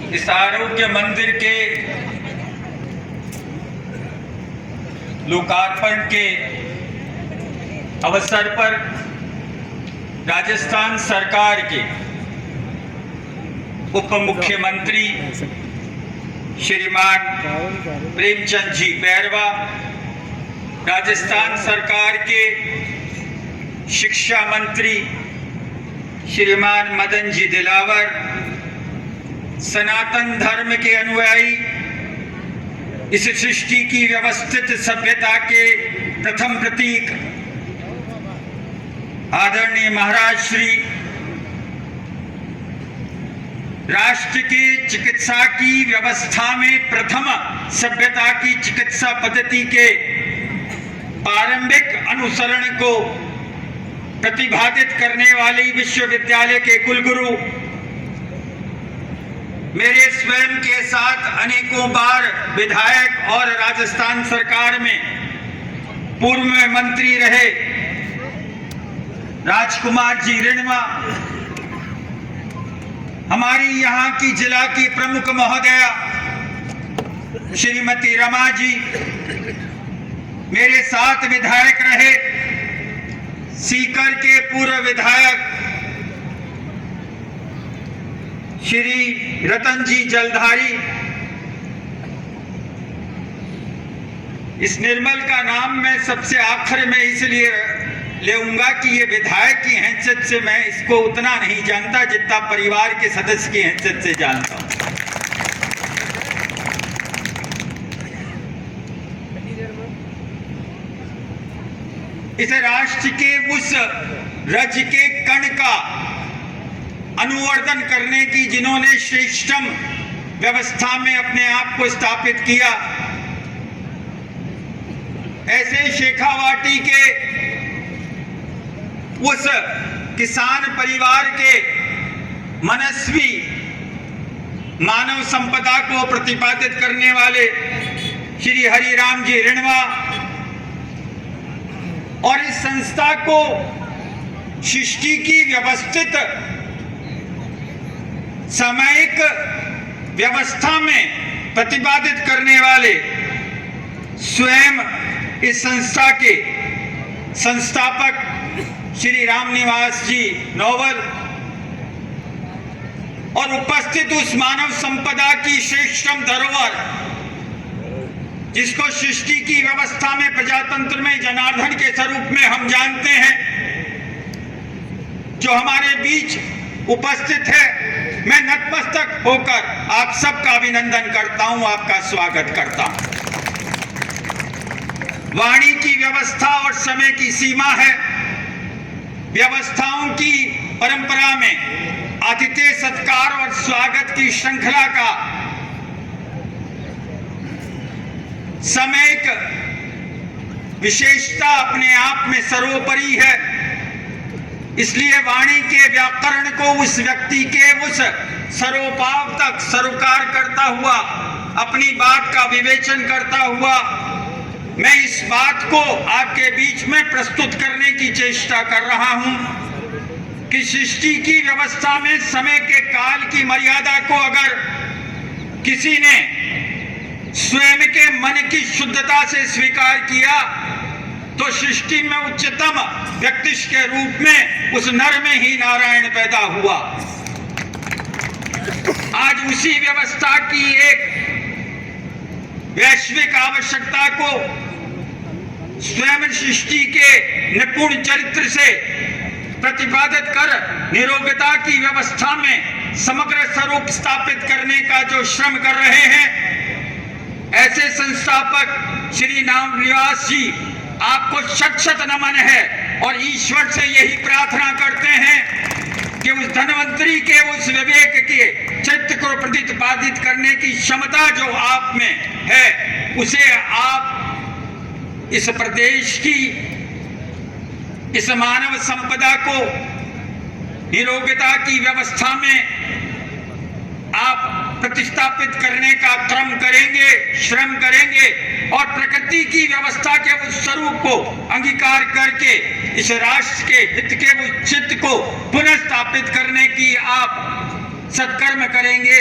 इस आरोग्य मंदिर के लोकार्पण के अवसर पर राजस्थान सरकार के उप मुख्यमंत्री श्रीमान प्रेमचंद जी बैरवा, राजस्थान सरकार के शिक्षा मंत्री श्रीमान मदन जी दिलावर, सनातन धर्म के अनुयायी, इस सृष्टि की व्यवस्थित सभ्यता के प्रथम प्रतीक आदरणीय महाराज श्री, राष्ट्र की चिकित्सा की व्यवस्था में प्रथम सभ्यता की चिकित्सा पद्धति के प्रारंभिक अनुसरण को प्रतिपादित करने वाली विश्वविद्यालय के कुलगुरु, मेरे स्वयं के साथ अनेकों बार विधायक और राजस्थान सरकार में पूर्व में मंत्री रहे राजकुमार जी रिणवा, हमारी यहाँ की जिला की प्रमुख महोदया श्रीमती रमा जी, मेरे साथ विधायक रहे सीकर के पूर्व विधायक श्री रतन जी जलधारी। इस निर्मल का नाम मैं सबसे आखिर में इसलिए लेऊंगा कि ये विधायक की हैसियत से मैं इसको उतना नहीं जानता जितना परिवार के सदस्य की हैसियत से जानता हूं। इस राष्ट्र के उस रज के कण का अनुवर्धन करने की जिन्होंने श्रेष्ठतम व्यवस्था में अपने आप को स्थापित किया, ऐसे शेखावाटी के उस किसान परिवार के मनस्वी मानव संपदा को प्रतिपादित करने वाले श्री हरिराम जी रिणवा, और इस संस्था को सृष्टि की व्यवस्थित सामयिक व्यवस्था में प्रतिपादित करने वाले स्वयं इस संस्था के संस्थापक श्री रामनिवास जी नोवल, और उपस्थित उस मानव संपदा की श्रेष्ठतम धरोहर जिसको सृष्टि की व्यवस्था में प्रजातंत्र में जनार्दन के स्वरूप में हम जानते हैं, जो हमारे बीच उपस्थित है, मैं नतमस्तक होकर आप सबका अभिनंदन करता हूं, आपका स्वागत करता हूं। वाणी की व्यवस्था और समय की सीमा है। व्यवस्थाओं की परंपरा में आतिथ्य सत्कार और स्वागत की श्रृंखला का समय विशेषता अपने आप में सर्वोपरि है। इसलिए वाणी के व्याकरण को उस व्यक्ति के उस सर्वोपाव तक सरोकार करता हुआ, अपनी बात का विवेचन करता हुआ, मैं इस बात को आपके बीच में प्रस्तुत करने की चेष्टा कर रहा हूं कि सृष्टि की व्यवस्था में समय के काल की मर्यादा को अगर किसी ने स्वयं के मन की शुद्धता से स्वीकार किया तो सृष्टि में उच्चतम व्यक्ति के रूप में उस नर में ही नारायण पैदा हुआ। आज उसी व्यवस्था की एक वैश्विक आवश्यकता को स्वयं सृष्टि के निपुण चरित्र से प्रतिपादित कर निरोगता की व्यवस्था में समग्र स्वरूप स्थापित करने का जो श्रम कर रहे हैं, ऐसे संस्थापक श्री रामनिवास जी, आपको शत शत नमन है और ईश्वर से यही प्रार्थना करते हैं कि उस धन्वंतरी के उस विवेक के चित्त को प्रतिपादित करने की क्षमता जो आप में है, उसे आप इस प्रदेश की इस मानव संपदा को निरोगता की व्यवस्था में आप प्रतिस्थापित करने का क्रम करेंगे, श्रम करेंगे और प्रकृति की व्यवस्था के उस स्वरूप को अंगीकार करके इस राष्ट्र के हित के उस चित्त को पुनः स्थापित करने की आप सत्कर्म करेंगे।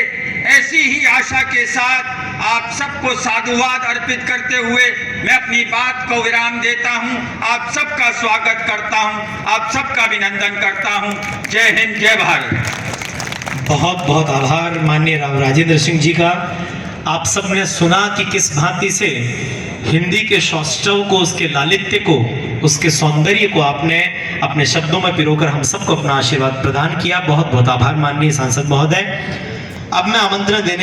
ऐसी ही आशा के साथ आप सबको साधुवाद अर्पित करते हुए मैं अपनी बात को विराम देता हूं। आप सबका स्वागत करता हूं, आप सबका अभिनंदन करता हूं। जय हिंद, जय भारत। बहुत बहुत आभार माननीय राव राजेंद्र सिंह जी का। आप सबने सुना कि किस भांति से हिंदी के सौष्ठव को, उसके लालित्य को, उसके सौंदर्य को आपने अपने शब्दों में पिरोकर हम सबको अपना आशीर्वाद प्रदान किया। बहुत बहुत आभार माननीय सांसद महोदय। अब मैं आमंत्रण देने